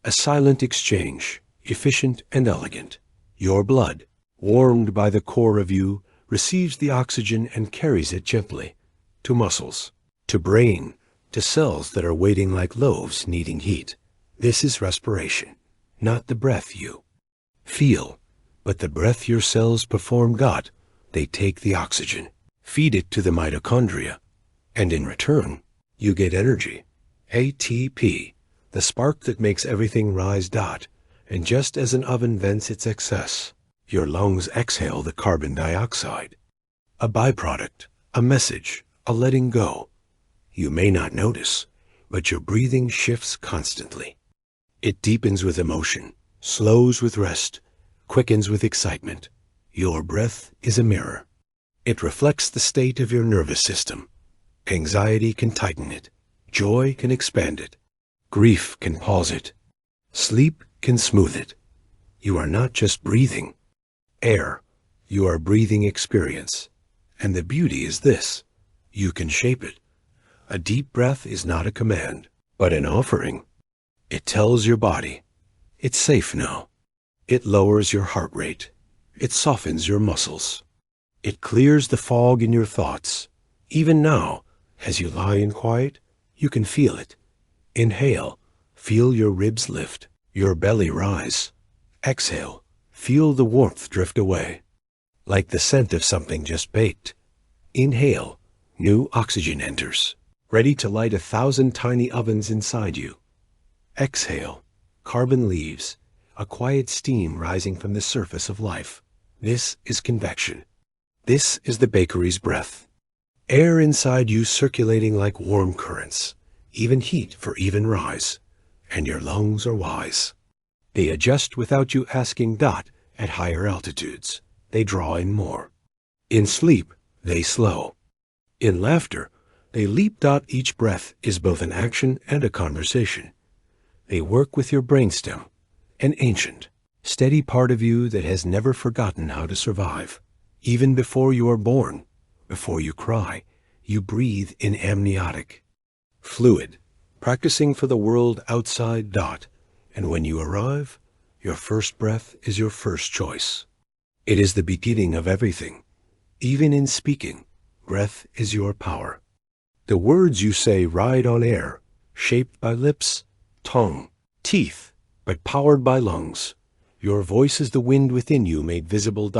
A silent exchange, efficient and elegant. Your blood, warmed by the core of you, receives the oxygen and carries it gently to muscles, to brain, to cells that are waiting like loaves needing heat. This is respiration, not the breath you feel, but the breath your cells perform. God, they take the oxygen, feed it to the mitochondria, and in return, you get energy. ATP, the spark that makes everything rise. And just as an oven vents its excess, your lungs exhale the carbon dioxide. A byproduct, a message, a letting go. You may not notice, but your breathing shifts constantly. It deepens with emotion, slows with rest, quickens with excitement. Your breath is a mirror. It reflects the state of your nervous system. Anxiety can tighten it. Joy can expand it. Grief can pause it. Sleep can smooth it. You are not just breathing air. You are breathing experience. And the beauty is this: you can shape it. A deep breath is not a command, but an offering. It tells your body, it's safe now. It lowers your heart rate. It softens your muscles. It clears the fog in your thoughts. Even now, as you lie in quiet, you can feel it. Inhale, feel your ribs lift, your belly rise. Exhale, feel the warmth drift away, like the scent of something just baked. Inhale, new oxygen enters, ready to light 1,000 tiny ovens inside you. Exhale, carbon leaves, a quiet steam rising from the surface of life. This is convection. This is the bakery's breath. Air inside you circulating like warm currents, even heat for even rise. And your lungs are wise. They adjust without you asking. At higher altitudes, they draw in more. In sleep, they slow. In laughter, they leap. Each breath is both an action and a conversation. They work with your brainstem, an ancient, steady part of you that has never forgotten how to survive. Even before you are born, before you cry, you breathe in amniotic fluid, practicing for the world outside. And when you arrive, your first breath is your first choice. It is the beginning of everything. Even in speaking, breath is your power. The words you say ride on air, shaped by lips, tongue, teeth, but powered by lungs. Your voice is the wind within you made visible.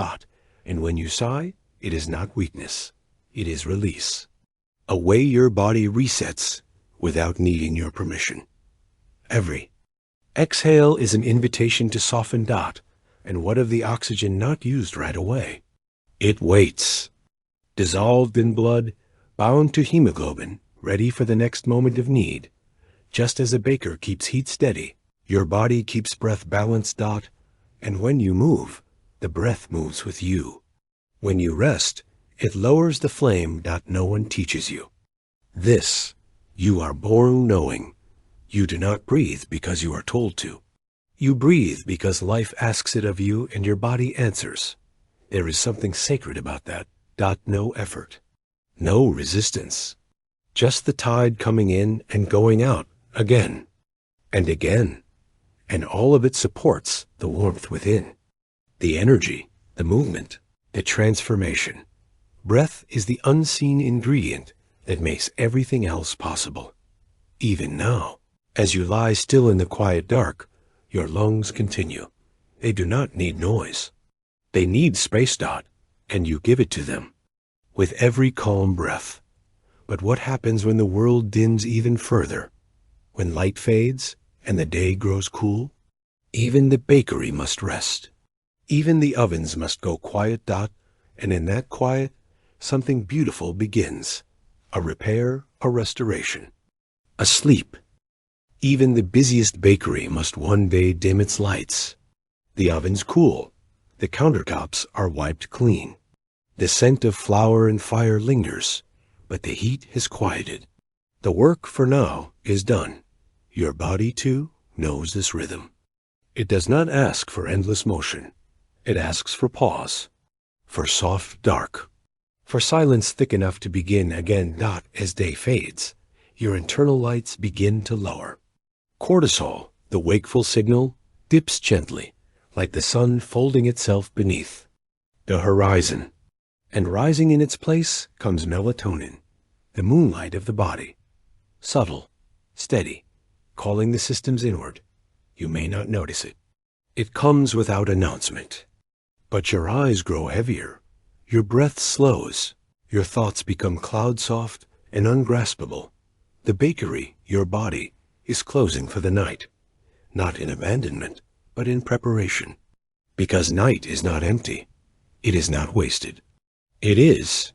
And when you sigh, it is not weakness. It is release. A way your body resets without needing your permission. Every exhale is an invitation to soften. And what of the oxygen not used right away? It waits, dissolved in blood, bound to hemoglobin, ready for the next moment of need. Just as a baker keeps heat steady, your body keeps breath balanced. And when you move, the breath moves with you. When you rest, it lowers the flame. No one teaches you this. You are born knowing. You do not breathe because you are told to. You breathe because life asks it of you and your body answers. There is something sacred about that. No effort, no resistance. Just the tide coming in and going out again and again. And all of it supports the warmth within, the energy, the movement, the transformation. Breath is the unseen ingredient that makes everything else possible. Even now, as you lie still in the quiet dark, your lungs continue. They do not need noise. They need space. And you give it to them with every calm breath. But what happens when the world dims even further? When light fades and the day grows cool? Even the bakery must rest. Even the ovens must go quiet. And in that quiet, something beautiful begins. A repair, a restoration, a sleep. Even the busiest bakery must one day dim its lights. The ovens cool. The countertops are wiped clean. The scent of flour and fire lingers, but the heat has quieted. The work for now is done. Your body, too, knows this rhythm. It does not ask for endless motion. It asks for pause, for soft dark, for silence thick enough to begin again. As day fades, your internal lights begin to lower. Cortisol, the wakeful signal, dips gently, like the sun folding itself beneath the horizon. And rising in its place comes melatonin, the moonlight of the body. Subtle, steady, calling the systems inward. You may not notice it. It comes without announcement. But your eyes grow heavier, your breath slows, your thoughts become cloud-soft and ungraspable. The bakery, your body, is closing for the night, not in abandonment, but in preparation. Because night is not empty, it is not wasted. It is.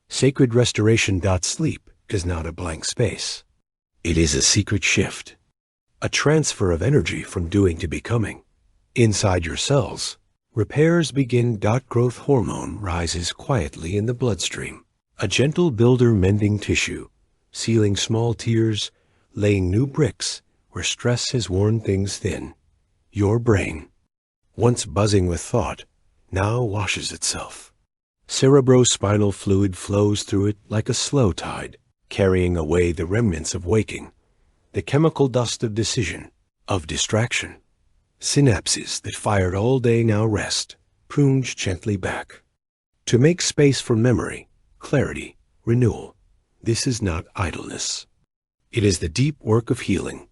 Sacred restoration. Sleep is not a blank space. It is a secret shift, a transfer of energy from doing to becoming. Inside your cells, repairs begin. Growth hormone rises quietly in the bloodstream, a gentle builder mending tissue, sealing small tears, laying new bricks where stress has worn things thin. Your brain, once buzzing with thought, now washes itself. Cerebrospinal fluid flows through it like a slow tide, carrying away the remnants of waking, the chemical dust of decision, of distraction. Synapses that fired all day now rest, pruned gently back. To make space for memory, clarity, renewal. This is not idleness. It is the deep work of healing.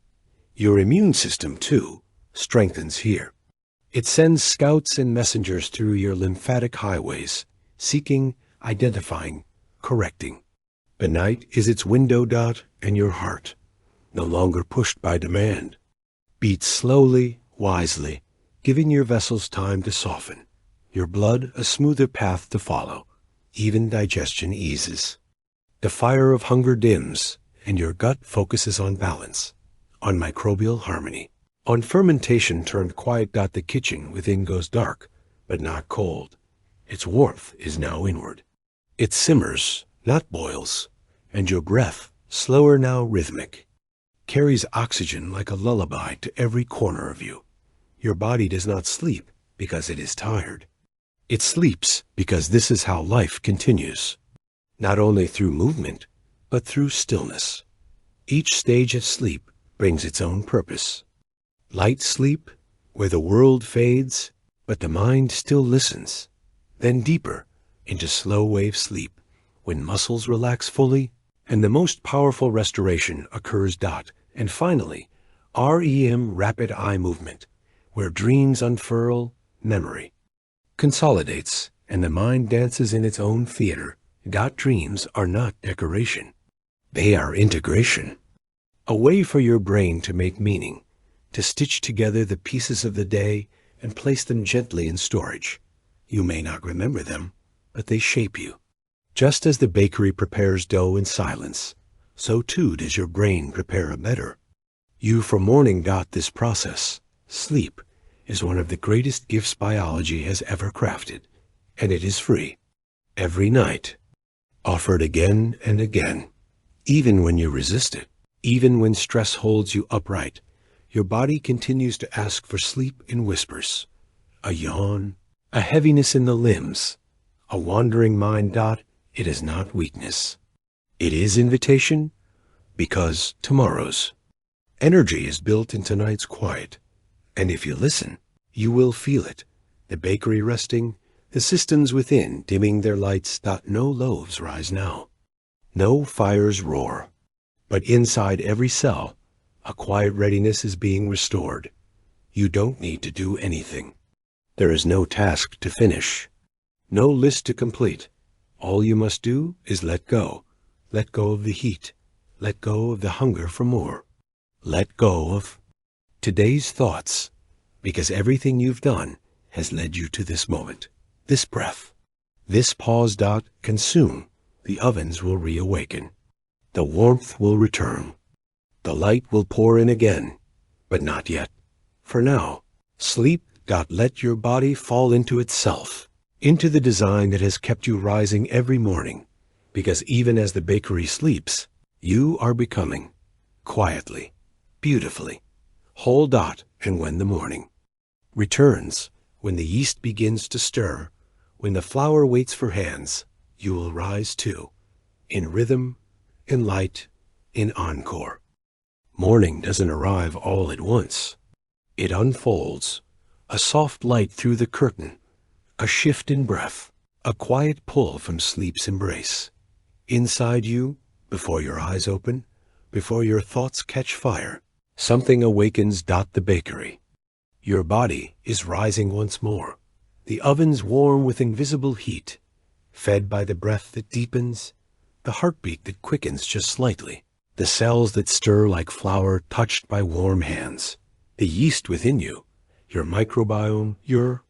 Your immune system, too, strengthens here. It sends scouts and messengers through your lymphatic highways, seeking, identifying, correcting. The night is its window. And your heart, no longer pushed by demand, beats slowly, wisely, giving your vessels time to soften, your blood a smoother path to follow. Even digestion eases. The fire of hunger dims, and your gut focuses on balance, on microbial harmony, on fermentation turned quiet. The kitchen within goes dark, but not cold. Its warmth is now inward. It simmers, not boils, and your breath, slower now rhythmic, carries oxygen like a lullaby to every corner of you. Your body does not sleep because it is tired. It sleeps because this is how life continues, not only through movement, but through stillness. Each stage of sleep brings its own purpose. Light sleep, where the world fades, but the mind still listens. Then deeper, into slow wave sleep, when muscles relax fully, and the most powerful restoration occurs. And finally, REM, rapid eye movement, where dreams unfurl, memory consolidates, and the mind dances in its own theater. Dreams are not decoration. They are integration. A way for your brain to make meaning, to stitch together the pieces of the day and place them gently in storage. You may not remember them, but they shape you. Just as the bakery prepares dough in silence, so too does your brain prepare a better you for morning. This process, sleep, is one of the greatest gifts biology has ever crafted, and it is free. Every night, offered again and again. Even when you resist it, even when stress holds you upright, your body continues to ask for sleep in whispers. A yawn, a heaviness in the limbs, a wandering mind. It is not weakness. It is invitation, because tomorrow's energy is built in tonight's quiet. And if you listen, you will feel it. The bakery resting, the systems within dimming their lights. No loaves rise now. No fires roar. But inside every cell, a quiet readiness is being restored. You don't need to do anything. There is no task to finish, no list to complete. All you must do is let go. Let go of the heat. Let go of the hunger for more. Let go of today's thoughts, because everything you've done has led you to this moment, this breath, this pause. Consume. The ovens will reawaken. The warmth will return. The light will pour in again, but not yet. For now, sleep. Let your body fall into itself, into the design that has kept you rising every morning, because even as the bakery sleeps, you are becoming, quietly, beautifully, whole. And when the morning returns, when the yeast begins to stir, when the flour waits for hands, you will rise too, in rhythm, in light, in Encore. Morning doesn't arrive all at once. It unfolds, a soft light through the curtain, a shift in breath, a quiet pull from sleep's embrace. Inside you, before your eyes open, before your thoughts catch fire, something awakens. The bakery. Your body is rising once more. The oven's warm with invisible heat, fed by the breath that deepens, the heartbeat that quickens just slightly, the cells that stir like flour touched by warm hands, the yeast within you, your microbiome, your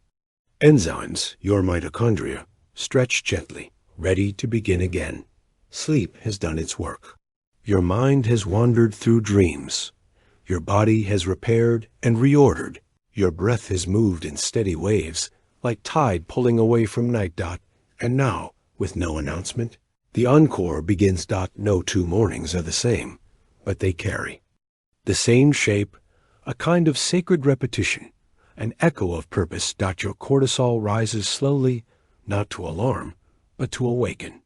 enzymes, your mitochondria, stretch gently, ready to begin again. Sleep has done its work. Your mind has wandered through dreams. Your body has repaired and reordered. Your breath has moved in steady waves, like tide pulling away from night. And now, with no announcement, the encore begins. No two mornings are the same, but they carry the same shape, a kind of sacred repetition, an echo of purpose. Your cortisol rises slowly, not to alarm, but to awaken.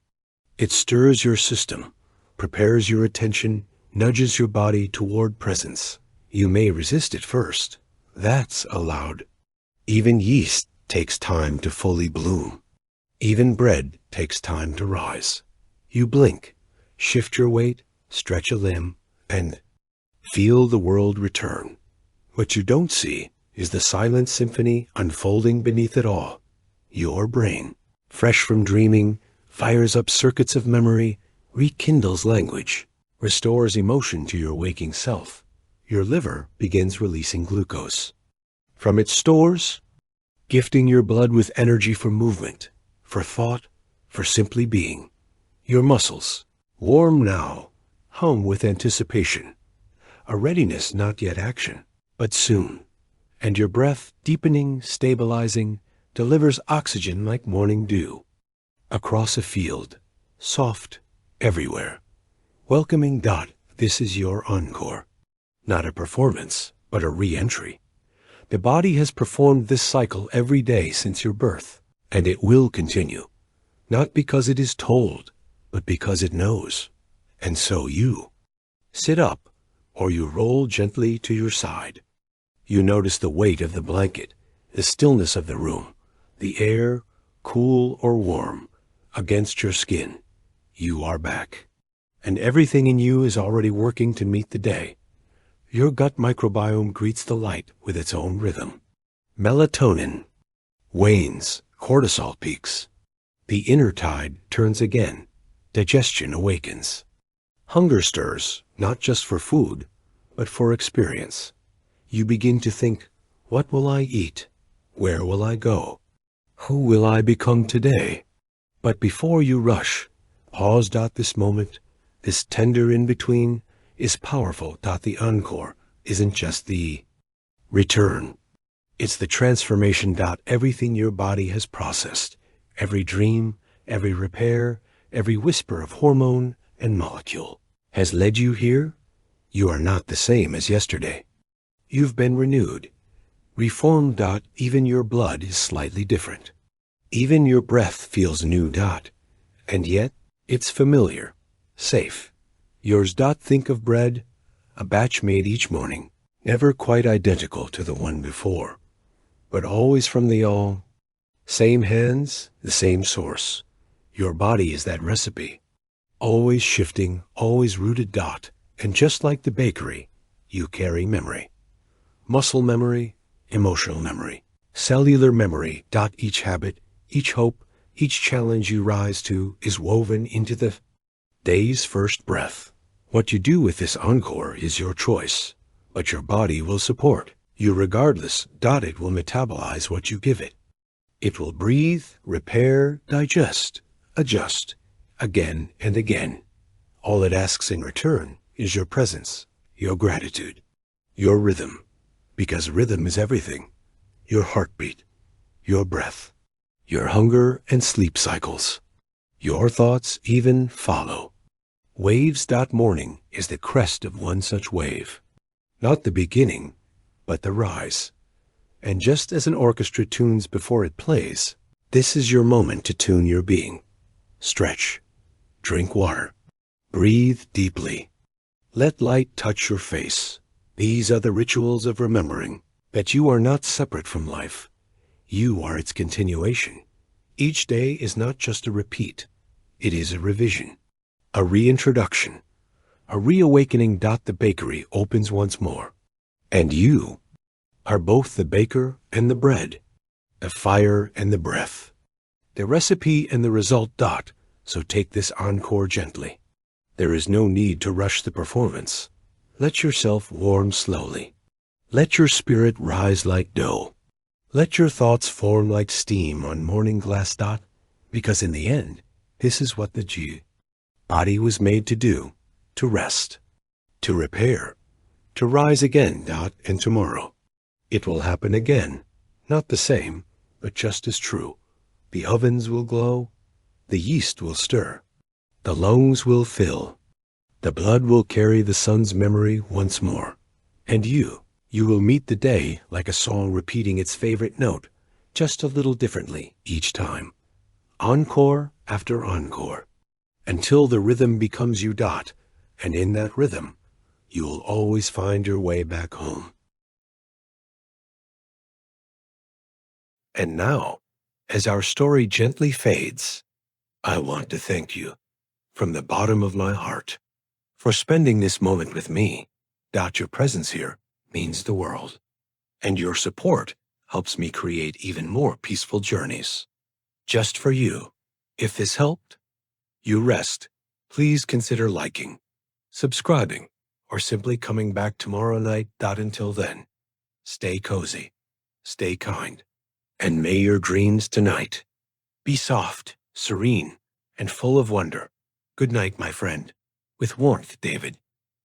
It stirs your system, prepares your attention, nudges your body toward presence. You may resist at first. That's allowed. Even yeast takes time to fully bloom. Even bread takes time to rise. You blink, shift your weight, stretch a limb, and feel the world return. What you don't see is the silent symphony unfolding beneath it all. Your brain, fresh from dreaming, fires up circuits of memory, rekindles language, restores emotion to your waking self. Your liver begins releasing glucose from its stores, gifting your blood with energy for movement, for thought, for simply being. Your muscles, warm now, hum with anticipation, a readiness not yet action, but soon. And your breath, deepening, stabilizing, delivers oxygen like morning dew. Across a field, soft, everywhere. Welcoming. This is your encore. Not a performance, but a re-entry. The body has performed this cycle every day since your birth, and it will continue. Not because it is told, but because it knows. And so you sit up, or you roll gently to your side. You notice the weight of the blanket, the stillness of the room, the air, cool or warm, against your skin. You are back. And everything in you is already working to meet the day. Your gut microbiome greets the light with its own rhythm. Melatonin wanes, cortisol peaks. The inner tide turns again. Digestion awakens. Hunger stirs, not just for food, but for experience. You begin to think, what will I eat? Where will I go? Who will I become today? But before you rush, pause. This moment, this tender in-between, is powerful. The encore isn't just the return. It's the transformation. Everything your body has processed, every dream, every repair, every whisper of hormone and molecule, has led you here. You are not the same as yesterday. You've been renewed, reformed. Even your blood is slightly different. Even your breath feels new. And yet, it's familiar, safe. Yours. Think of bread, a batch made each morning, never quite identical to the one before, but always from the all. Same hands, the same source. Your body is that recipe, always shifting, always rooted. And just like the bakery, you carry memory. Muscle memory, emotional memory, cellular memory. Each habit, each hope, each challenge you rise to is woven into the day's first breath. What you do with this encore is your choice, but your body will support you regardless. It will metabolize what you give it. It will breathe, repair, digest, adjust, again and again. All it asks in return is your presence, your gratitude, your rhythm, because rhythm is everything. Your heartbeat, your breath, your hunger and sleep cycles. Your thoughts even follow. Waves. Morning is the crest of one such wave. Not the beginning, but the rise. And just as an orchestra tunes before it plays, this is your moment to tune your being. Stretch, drink water, breathe deeply. Let light touch your face. These are the rituals of remembering that you are not separate from life. You are its continuation. Each day is not just a repeat. It is a revision, a reintroduction, a reawakening. The bakery opens once more. And you are both the baker and the bread, the fire and the breath, the recipe and the result. So take this encore gently. There is no need to rush the performance. Let yourself warm slowly. Let your spirit rise like dough. Let your thoughts form like steam on morning glass. Because in the end, this is what the body was made to do, to rest, to repair, to rise again. And tomorrow, it will happen again. Not the same, but just as true. The ovens will glow, the yeast will stir, the lungs will fill, the blood will carry the sun's memory once more. And you will meet the day like a song repeating its favorite note, just a little differently each time. Encore after encore, until the rhythm becomes you. And in that rhythm, you will always find your way back home. And now, as our story gently fades, I want to thank you from the bottom of my heart for spending this moment with me. Your presence here means the world, and your support helps me create even more peaceful journeys. Just for you. If this helped you rest, please consider liking, subscribing, or simply coming back tomorrow night. Until then, stay cozy, stay kind, and may your dreams tonight be soft, serene, and full of wonder. Good night, my friend. With warmth, David.